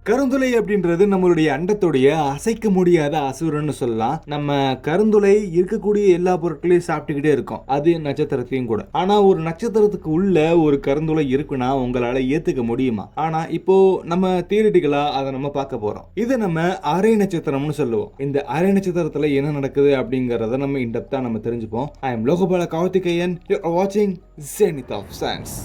கருந்துளை அப்படின்றது நம்மளுடைய அண்டத்துடைய அசைக்க முடியாத அசுரன்னு சொல்லலாம். நம்ம கருந்துளை இருக்கக்கூடிய எல்லா பொருட்களையும் சாப்பிட்டுக்கிட்டே இருக்கோம், அது நட்சத்திரத்தையும் கூட. ஆனா ஒரு நட்சத்திரத்துக்கு உள்ள ஒரு கருந்துளை இருக்குன்னா உங்களால ஏத்துக்க முடியுமா? ஆனா இப்போ நம்ம தியரிட்டிக்கலா அதை நம்ம பார்க்க போறோம். இதை நம்ம அரை நட்சத்திரம்னு சொல்லுவோம். இந்த அரை நட்சத்திரத்துல என்ன நடக்குது அப்படிங்கறத நம்ம இன்டெப்தா நம்ம தெரிஞ்சுப்போம். I am Logabala Karthikeyan. You are வாட்சிங் ஜெனித் ஆஃப் சயின்ஸ்.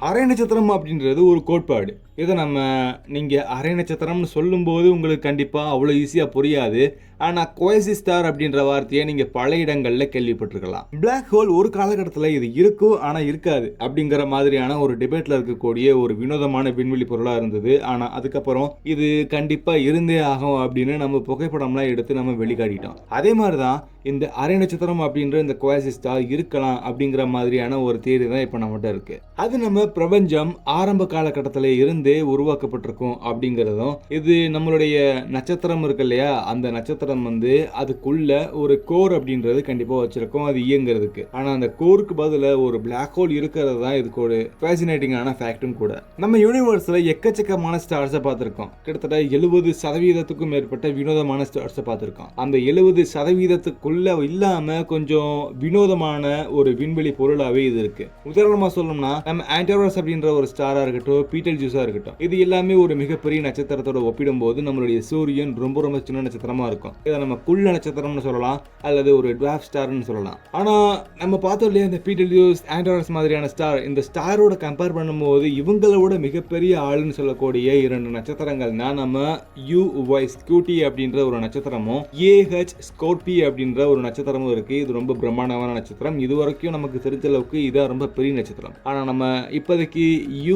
அரை நட்சத்திரம் அப்படின்றது ஒரு கோட்பாடு. இதை நீங்கள் அரை நட்சத்திரம்னு சொல்லும்போது உங்களுக்கு கண்டிப்பாக அவ்வளோ ஈஸியாக புரியாது. ஆனால் குவைசி ஸ்டார் அப்படின்ற வார்த்தையை நீங்கள் பல இடங்களில் கேள்விப்பட்டிருக்கலாம். பிளாக் ஹோல் ஒரு காலகட்டத்தில் இது இருக்கும் ஆனால் இருக்காது அப்படிங்கிற மாதிரியான ஒரு டிபேட்டில் இருக்கக்கூடிய ஒரு வினோதமான விண்வெளி பொருளாக இருந்தது. ஆனால் அதுக்கப்புறம் இது கண்டிப்பாக இருந்தே ஆகும் அப்படின்னு நம்ம புகைப்படம்லாம் எடுத்து நம்ம வெளிக்காட்டிட்டோம். அதே மாதிரி தான் இந்த அரை நட்சத்திரம் அப்படின்ற இந்த குவைசி ஸ்டார் இருக்கலாம் அப்படிங்கிற மாதிரியான ஒரு தியரி தான் இப்போ நம்மகிட்ட இருக்கு. அது நம்ம பிரபஞ்சம் ஆரம்ப காலகட்டத்தில் இருந்தே உருவாக்கப்பட்டிருக்கும் அப்படிங்கிறதும், இது நம்மளுடைய நட்சத்திரம் இருக்கு இல்லையா, அந்த நட்சத்திரம் அதுக்குள்ள ஒரு கோர் அப்படின்றது கண்டிப்பா வச்சிருக்கோம் அது இயங்குறதுக்கு. ஆனா அந்த கோருக்கு பதிலா ஒரு பிளாக் ஹோல் இருக்கிறது தான் இதுக்கு ஒரு ஃபேசினேட்டிங்கான ஃபேக்டும் கூட. நம்ம யூனிவர்ஸ்ல எக்கச்சக்கமான ஸ்டார்ஸை பார்த்திருக்கோம். கிட்டத்தட்ட 70% மேற்பட்ட வினோதமான ஸ்டார்ஸை பார்த்திருக்கோம். அந்த 70% இல்லாம கொஞ்சம் வினோதமான ஒரு விண்வெளி பொருளாவே இது இருக்கு. உதாரணமா சொல்லணும்னா நம்ம ஆன்டரோஸ் அப்படின்ற ஒரு ஸ்டாரா இருக்கட்டும், பீட்டல் ஜூஸா இருக்கட்டும், இது எல்லாமே ஒரு மிகப்பெரிய நட்சத்திரத்தோட ஒப்பிடும்போது நம்மளுடைய சூரியன் ரொம்ப ரொம்ப சின்ன நட்சத்திரமா இருக்கும். இதை நம்ம குள்ள நட்சத்திரம்னு சொல்லலாம் அல்லது ஒரு டுவார்ஃப் ஸ்டார்னு சொல்லலாம். ஆனா நம்ம பார்த்தோம் இல்லையா, இந்த பீட்டல் ஜூஸ், ஆன்டரோஸ் மாதிரியான ஸ்டார், இந்த ஸ்டாரோட கம்பேர் பண்ணும்போது இவங்களோட மிகப்பெரிய ஆளுன்னு சொல்லக்கூடிய 2 நட்சத்திரங்கள் தான் நம்ம UY ஸ்கூட்டி அப்படின்ற ஒரு நட்சத்திரமும் AH ஸ்கோர்பி அப்படின்ற ஒரு நட்சத்திரமும் இருக்கு. இது ரொம்ப பிரம்மாண்டமான நட்சத்திரம். இது வரைக்கும் நமக்கு தெரிஞ்ச அளவுக்கு இதான் ரொம்ப பெரிய நட்சத்திரம். ஆனா நம்ம இப்போதைக்கு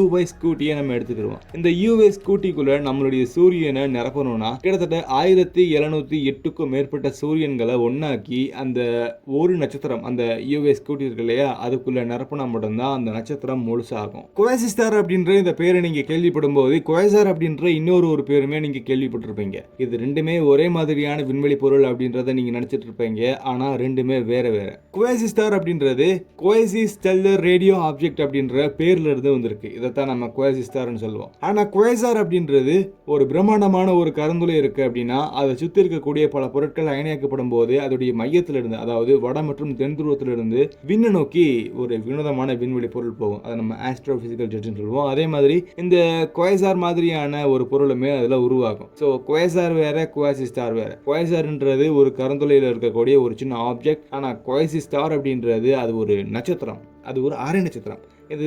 UY ஸ்கூட்டியை நம்ம எடுத்துக்கிறோம். இந்த UY ஸ்கூட்டிக்குள்ள நம்மளுடைய சூரியனை நிரப்பணும்னா கிட்டத்தட்ட 1708க்கும் மேற்பட்ட சூரியன்களை ஒன்னாக்கி அந்த ஒரு நட்சத்திரம், அந்த UY ஸ்கூட்டி இருக்கு இல்லையா, அதுக்குள்ள நிரப்பினா மட்டும்தான் அந்த நட்சத்திரம் முழுசாகும். குவைசி ஸ்டார் அப்படின்ற இந்த பேரை நீங்க கேள்விப்படும் போது குவைசார் அப்படின்ற இன்னொரு ஒரு பேருமே நீங்க கேள்விப்பட்டிருப்பீங்க. இது ரெண்டுமே ஒரே மாதிரியான விண்வெளி பொருள் அப்படின்றத நீங்க நினைச்சிட்டு இருப்பீங்க. ஆனா ரெண்டுமே வேற வேற. குவைசி ஸ்டார் அப்படின்றது குவைசி ஸ்டெல்லர் ரேடியோ ஆப்ஜெக்ட் அப்படின்ற பேர்ல இருந்து வந்திருக்கு. இதைத்தான் நம்ம குவைசி ஸ்டார்னு சொல்லுவோம். ஆனா குவைசார் அப்படின்றது ஒரு பிரம்மாண்டமான ஒரு கருந்துளை இருக்கு அப்படின்னா அதை சுத்தி இருக்கக்கூடிய பல பொருட்கள் அயனியாக்கப்படும் போது அதோடைய மையத்திலிருந்து, அதாவது வட மற்றும் தென் துருவத்திலிருந்து விண்ணை நோக்கி ஒரு வினோதமான விண்வெளி பொருள் போகும். அதை நம்ம ஆஸ்ட்ரோபிசிக்கல் ஜெட்னு சொல்லுவோம். அதே மாதிரி இந்த குவைசார் மாதிரியான ஒரு பொருளுமே அதுல உருவாகும். ஸோ குவைசார் வேற, குவைசி ஸ்டார் வேற. குவைசார்ன்றது ஒரு கருந்துளையில இருக்கக்கூடிய ஒரு சின்ன ஆப்ஜெக்ட். ஆனா குவைசி ஸ்டார் அப்படின்றது அது ஒரு நட்சத்திரம், அது ஒரு அரை நட்சத்திரம். இது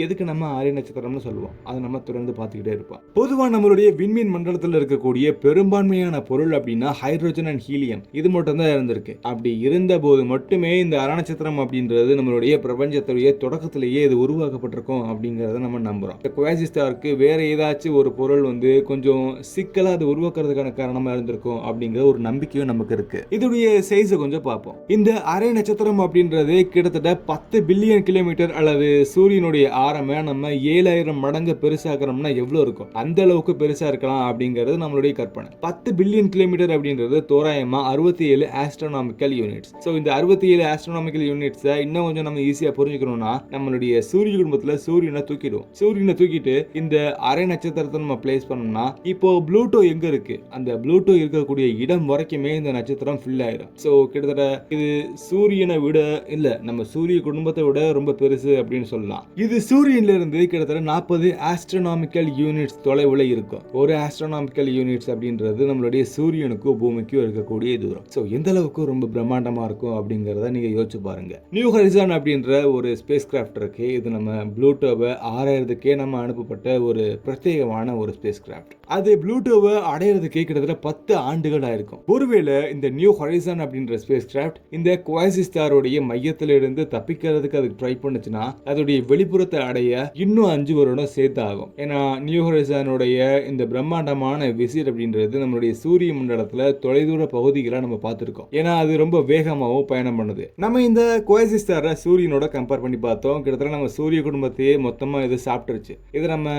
எதுக்கு நம்ம அரை நட்சத்திரம்னு சொல்லுவோம், அதை நம்ம தொடர்ந்து பார்த்துக்கிட்டே இருப்போம். பொதுவாக நம்மளுடைய விண்மீன் மண்டலத்தில் இருக்கக்கூடிய பெரும்பான்மையான பொருள் அப்படின்னா ஹைட்ரோஜன் அண்ட் ஹீலியம், இது மட்டும் தான் இருந்திருக்கு. அப்படி இருந்த போது மட்டுமே இந்த அரை நட்சத்திரம் அப்படின்றது நம்மளுடைய பிரபஞ்சத்துடைய தொடக்கத்திலேயே இது உருவாக்கப்பட்டிருக்கும் அப்படிங்கிறத நம்ம நம்புறோம். இந்த குவைசி ஸ்டாருக்கு வேற ஏதாச்சும் ஒரு பொருள் கொஞ்சம் சிக்கலா அது உருவாக்குறதுக்கான காரணமா இருந்திருக்கும் அப்படிங்கிற ஒரு நம்பிக்கையும் நமக்கு இருக்கு. இதோடைய சைஸை கொஞ்சம் பார்ப்போம். இந்த அரை நட்சத்திரம் அப்படின்றது கிட்டத்தட்ட 10 பில்லியன் கிலோமீட்டர் அல்லது சூரியனுடைய ஆரம்ப நம்ம 7000 மடங்கு பெருசாக்கிறோம்னா எவ்வளவு இருக்கும், அந்த அளவுக்கு பெருசா இருக்கலாம் அப்படிங்கிறது நம்மளுடைய கற்பனை. 10 பில்லியன் கிலோமீட்டர் அப்படின்றது தோராயமா 67 ஆஸ்ட்ரோனாமிக்கல் யூனிட்ஸ். ஸோ இந்த 67 ஆஸ்ட்ரோனாமிக்கல் யூனிட்ஸை இன்னும் கொஞ்சம் நம்ம ஈஸியா புரிஞ்சுக்கணும்னா நம்மளுடைய சூரிய குடும்பத்துல சூரியனை தூக்கிடுவோம். சூரியனை தூக்கிட்டு இந்த அரை நட்சத்திரத்தை நம்ம பிளேஸ் பண்ணோம்னா, இப்போ ப்ளூட்டோ எங்க இருக்கு, அந்த ப்ளூட்டோ இருக்கக்கூடிய இடம் வரைக்குமே இந்த நட்சத்திரம் ஃபில் ஆயிடும். ஸோ கிட்டத்தட்ட இது சூரியனை விட இல்ல, நம்ம சூரிய குடும்பத்தை விட ரொம்ப பெருசு அப்படின்னு சொல்லலாம். இது சூரியன்ல இருந்து கிட்டத்தட்ட 40 ஆஸ்ட்ரோனாமிக்கல் யூனிட்ஸ் தொலைவுல இருக்கும். ஒரு ஆஸ்ட்ரோனாமிக்கல் யூனிட்ஸ் அப்படின்றது நம்மளுடைய சூரியனுக்கும் பூமிக்கும் இருக்கக்கூடிய தூரம். ஸோ எந்த அளவுக்கு ரொம்ப பிரம்மாண்டமா இருக்கும் அப்படிங்கறத நீங்க யோசிச்சு பாருங்க. நியூ ஹொரைசான் அப்படின்ற ஒரு ஸ்பேஸ் கிராஃப்ட் இருக்கு. இது நம்ம ப்ளூட்டோவை ஆராயறதுக்கே நம்ம அனுப்பப்பட்ட ஒரு பிரத்யேகமான ஒரு ஸ்பேஸ் கிராஃப்ட். அது ப்ளூட்டோவை அடையிறதுக்கே கிட்டத்தட்ட 10 ஆண்டுகள் ஆயிருக்கும். ஒருவேளை இந்த நியூ ஹொரைசான் அப்படின்ற ஸ்பேஸ் கிராஃப்ட் இந்த குவைசி ஸ்டாரோடைய மையத்திலிருந்து தப்பிக்கிறதுக்கு அதுக்கு ட்ரை பண்ணுச்சுன்னா அதோடைய வெளிப்புறத்தை அடைய இன்னும் 5 வருடம் சேர்த்து ஆகும். ஏன்னா நியூ ஹொரைசானுடைய இந்த பிரம்மாண்டமான விசிட் அப்படின்றது நம்மளுடைய சூரிய மண்டலத்துல தொலைதூர பகுதிகளை நம்ம பார்த்திருக்கோம். ஏன்னா அது ரொம்ப வேகமாகவும் பயணம் பண்ணுது. நம்ம இந்த குவாசிஸ் ஸ்டாரை சூரியனோட கம்பேர் பண்ணி பார்த்தோம். கிட்டத்தட்ட நம்ம சூரிய குடும்பத்தையே மொத்தமா இது சாப்பிட்டுருச்சு. இது நம்ம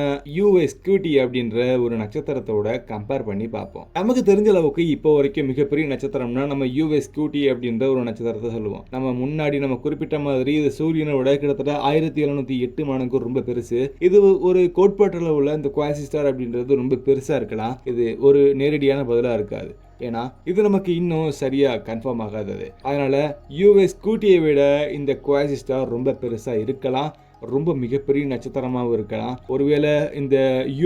UV-Scuti அப்படின்ற ஒரு நட்சத்திரத்தோட கம்பேர் பண்ணி பார்ப்போம். நமக்கு தெரிஞ்ச அளவுக்கு இப்போ வரைக்கும் மிகப்பெரிய நட்சத்திரம்னா நம்ம UV-Scuti அப்படின்ற ஒரு நட்சத்திரத்தை சொல்லுவோம். நம்ம முன்னாடி நம்ம குறிப்பிட்ட மாதிரி இது சூரியனை விட கிட்டத்தட்ட 1708 மடங்கு ரொம்ப பெருசு. இது ஒரு கோட்பாட்டில் உள்ள இந்த குவாசிஸ் ஸ்டார் அப்படின்றது ரொம்ப பெருசா இருக்கலாம். இது ஒரு நேரடியான பதிலா இருக்காது. ஏன்னா இது நமக்கு இன்னும் சரியா கன்ஃபார்ம் ஆகாதது. அதனால UV-Scuti விட இந்த குவாசிஸ் ஸ்டார் ரொம்ப பெருசா இருக்கலாம், ரொம்ப மிகப்பெரிய நட்சத்திரமாகவும் இருக்கலாம். ஒருவேளை இந்த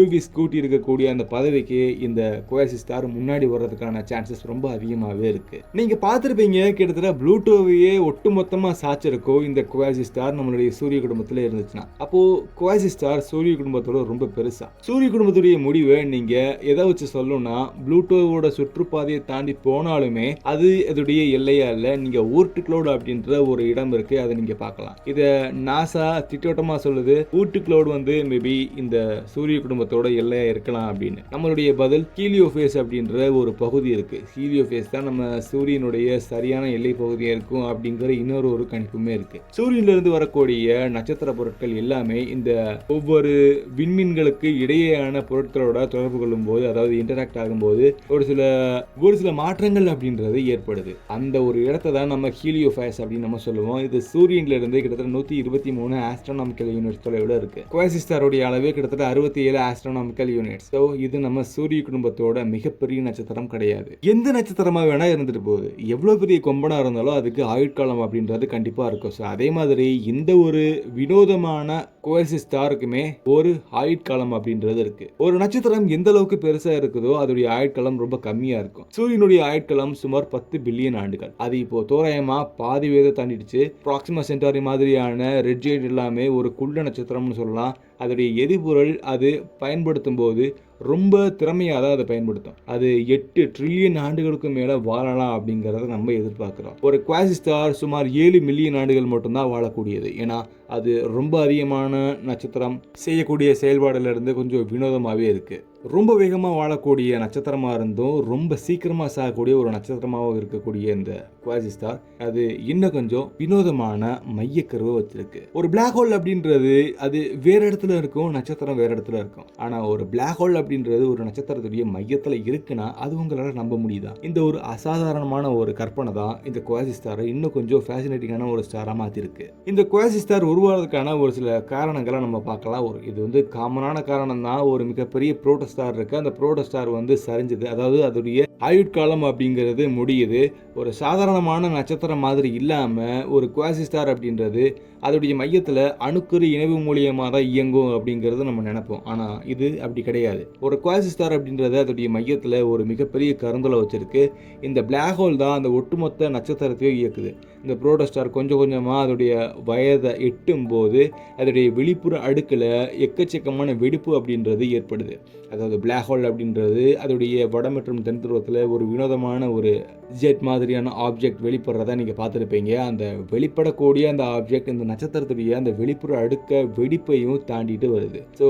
UV-Scuti இருக்கக்கூடிய அந்த பதவிக்கு இந்த குவாசிஸ் ஸ்டார் முன்னாடி வர்றதுக்கான சான்சஸ் ரொம்ப அதிகமாகவே இருக்கு. நீங்க பார்த்துருப்பீங்க, கிட்டத்தட்ட ப்ளூட்டோவையே ஒட்டுமொத்தமா சாச்சிருக்கோம் இந்த குவாசிஸ் ஸ்டார் நம்மளுடைய சூரிய குடும்பத்தில் இருந்துச்சுன்னா. அப்போ குவாசிஸ் ஸ்டார் சூரிய குடும்பத்தோட ரொம்ப பெருசா. சூரிய குடும்பத்துடைய முடிவை நீங்க எதை வச்சு சொல்லணும்னா, ப்ளூட்டோவோட சுற்றுப்பாதையை தாண்டி போனாலுமே அது அதோடைய எல்லையா இல்லை. நீங்க ஊர்ட்டுக்ளோடு அப்படின்ற ஒரு இடம் இருக்கு, அதை நீங்க பார்க்கலாம். இதை நாசா திட்டவட்டமா சொல்லுது, ஊர்ட்டுக்ளோடு வந்து மேபி இந்த சூரிய குடும்பத்தோட எல்லையா இருக்கலாம் அப்படின்னு. நம்மளுடைய பதில் ஹீலியோஃபேஸ் அப்படின்ற ஒரு பகுதி இருக்கு. ஹீலியோஃபேஸ் தான் நம்ம சூரியனுடைய சரியான எல்லை பகுதியா இருக்கும் அப்படிங்கிற இன்னொரு ஒரு கணிப்புமே இருக்கு. சூரியன்ல இருந்து வரக்கூடிய நட்சத்திர பொருட்கள் எல்லாமே இந்த ஒவ்வொரு விண்மீன்களுக்கு இடையேயான பொருட்களோட தொடர்பு கொள்ளும் போது, அதாவது இன்டராக்ட் ஆகும்போது ஒரு சில மாற்றங்கள் அப்படின்றது ஏற்படுது. அந்த ஒரு இடத்தை தான் நம்ம ஹீலியோஃபேஸ் அப்படின்னு நம்ம சொல்லுவோம். இது சூரியன்ல இருந்து கிட்டத்தட்ட 123 ஆஸ்ட்ரோனாமிக்கல் யூனிட்ஸ் தொலைவில் இருக்கு. குவாசிஸ் ஸ்டாரோட அளவு கிட்டத்தட்ட 67 ஆஸ்ட்ரோனாமிக்கல் யூனிட்ஸ். ஸோ இது நம்ம சூரிய குடும்பத்தோட மிகப்பெரிய நட்சத்திரம் கிடையாது. எந்த நட்சத்திரமா வேணா இருந்துட்டு போகுது, எவ்வளவு பெரிய கொம்பனா இருந்தாலும் அதுக்கு ஆயுட்காலம் அப்படின்றது கண்டிப்பா இருக்கும். ஸோ அதே மாதிரி இந்த ஒரு வினோதமான குவாசிஸ் ஸ்டாருக்குமே ஒரு ஆயுட்காலம் அப்படின்றது இருக்கு. ஒரு நட்சத்திரம் எந்த அளவுக்கு பெருசா இருக்குதோ அதோடைய ஆயுட்காலம் ரொம்ப கம்மியா இருக்கும். சூரியனுடைய ஆயுட்காலம் சுமார் 10 பில்லியன் ஆண்டுகள். அது இப்போ தோராயமா பாதி வேத தாண்டிடுச்சு. ப்ராக்சிமா சென்டாரி மாதிரியான ரெட் ஜெயிண்ட் எல்லாமே ஒரு குள்ள நட்சத்திரம்னு சொல்லலாம். அதோடைய எரிபொருள் அது பயன்படுத்தும் போது ரொம்ப திறமையாக தான் அதை பயன்படுத்தும். அது 8 ட்ரில்லியன் ஆண்டுகளுக்கு மேலே வாழலாம் அப்படிங்கிறத நம்ம எதிர்பார்க்குறோம். ஒரு குவாசிஸ் ஸ்டார் சுமார் 7 மில்லியன் ஆண்டுகள் மட்டும்தான் வாழக்கூடியது. ஏன்னா அது ரொம்ப அதிகமான நட்சத்திரம் செய்யக்கூடிய செயல்பாடுல இருந்து கொஞ்சம் வினோதமாகவே இருக்குது. ரொம்ப வேகமாக வாழக்கூடிய நட்சத்திரமாக இருந்தும் ரொம்ப சீக்கிரமாக சாகக்கூடிய ஒரு நட்சத்திரமாகவும் இருக்கக்கூடிய இந்த குவாசிஸ் ஸ்டார் அது இன்னும் கொஞ்சம் வினோதமான மையக்கருவை வச்சிருக்கு. ஒரு பிளாக் ஹோல் அப்படின்றது அது வேற இடத்துல இருக்கும், நட்சத்திரம் வேற இடத்துல இருக்கும். ஆனால் ஒரு பிளாக் ஹோல் அப்படின்றது ஒரு நட்சத்திரத்துடைய மையத்தில் இருக்குன்னா அது உங்களால் நம்ப முடியுதா? இந்த ஒரு அசாதாரணமான ஒரு கற்பனை தான் இந்த குவாசிஸ் ஸ்டாரை இன்னும் கொஞ்சம் ஃபேசினேட்டிங்கான ஒரு ஸ்டாராக மாற்றிருக்கு. இந்த குவாசிஸ் ஸ்டார் உருவாகிறதுக்கான ஒரு சில காரணங்களை நம்ம பார்க்கலாம். இது வந்து காமனான காரணம் தான். ஒரு மிகப்பெரிய புரோட்டோஸ்டார் இருக்கு, அந்த புரோட்டோஸ்டார் வந்து சரிஞ்சுது, அதாவது அதோடைய ஆயுட்காலம் அப்படிங்கிறது முடியுது. ஒரு சாதாரணமான நட்சத்திரம் மாதிரி இல்லாமல் ஒரு குவாசிஸ் ஸ்டார் அப்படின்றது அதோடைய மையத்தில் அணுக்கரு இணைவு மூலியமாக தான் இயங்கும் அப்படிங்கிறது நம்ம நினைப்போம். ஆனால் இது அப்படி கிடையாது. ஒரு குவாசிஸ் ஸ்டார் அப்படின்றது அதோடைய மையத்தில் ஒரு மிகப்பெரிய கருந்துளை வச்சிருக்கு. இந்த பிளாக் ஹோல் தான் அந்த ஒட்டுமொத்த நட்சத்திரத்தையும் இயக்குது. இந்த புரோட்டோஸ்டார் கொஞ்சம் கொஞ்சமாக அதோடைய வயதை எட்டும் போது அதோடைய வெளிப்புற அடுக்கில் எக்கச்சக்கமான வெடிப்பு அப்படின்றது ஏற்படுது. அதாவது பிளாக் ஹோல் அப்படின்றது அதோடைய வட மற்றும் தென் துருவத்தில் ஒரு வினோதமான ஒரு ஜெட் மாதிரியான ஆப்ஜெக்ட் வெளிப்படுறத நீங்கள் பார்த்துருப்பீங்க. அந்த வெளிப்படக்கூடிய அந்த ஆப்ஜெக்ட் இந்த நட்சத்திரத்துடைய அந்த வெளிப்புற அடுக்க வெடிப்பையும் தாண்டிட்டு வருது. ஸோ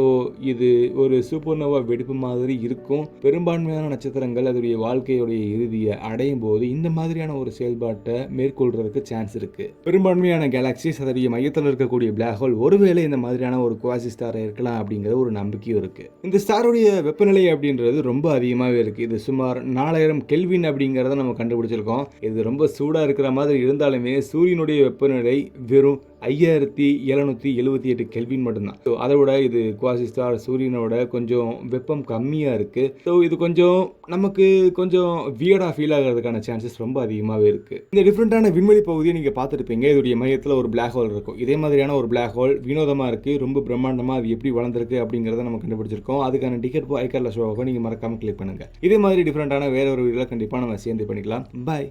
இது ஒரு சூப்பர்னோவா வெடிப்பு மாதிரி இருக்கும். பெரும்பான்மையான நட்சத்திரங்கள் அதோடைய வாழ்க்கையுடைய இறுதியை அடையும் போது இந்த மாதிரியான ஒரு செயல்பாட்டை மேற்கொள்றதுக்கு சான்ஸ் இருக்கு. பெரும்பான்மையான கேலக்சிஸ் அதோடைய மையத்தில் இருக்கக்கூடிய பிளாக் ஹோல் ஒருவேளை இந்த மாதிரியான ஒரு குவாசிஸ் ஸ்டார் இருக்கலாம் அப்படிங்கிற ஒரு நம்பிக்கையும் இருக்கு. இந்த ஸ்டாருடைய வெப்பநிலை அப்படின்றது ரொம்ப அதிகமாகவே இருக்கு. இது சுமார் 4000 கெல்வின் அப்படிங்கிறத நம்ம கண்டுபிடிச்சிருக்கோம். இது ரொம்ப சூடா இருக்கிற மாதிரி இருந்தாலுமே சூரியனுடைய வெப்பநிலை வெறும் 5778 கெல்வின் மட்டும்தான். ஸோ அதை விட இது குவாசிஸ் ஸ்டார் சூரியனோட கொஞ்சம் வெப்பம் கம்மியாக இருக்குது. ஸோ இது கொஞ்சம் நமக்கு கொஞ்சம் வியர்டாக ஃபீல் ஆகிறதுக்கான சான்சஸ் ரொம்ப அதிகமாகவே இருக்குது. இந்த டிஃப்ரெண்ட்டான விண்வெளி பகுதியை நீங்கள் பார்த்துருப்பீங்க. இதோடைய மையத்தில் ஒரு பிளாக் ஹோல் இருக்கும். இதே மாதிரியான ஒரு பிளாக் ஹோல் வினோதமாக இருக்குது, ரொம்ப பிரம்மாண்டமாக அது எப்படி வளர்ந்துருக்கு அப்படிங்கிறத நம்ம கண்டுபிடிச்சிருக்கோம். அதுக்கான டிக்கெட் ஐகார்ல ஷோவை நீங்கள் மறக்காமல் கிளிக் பண்ணுங்கள். இதே மாதிரி டிஃப்ரெண்ட்டான வேற ஒரு வீடியோவில் கண்டிப்பாக நம்ம சேர்ந்து பண்ணிக்கலாம். பாய்.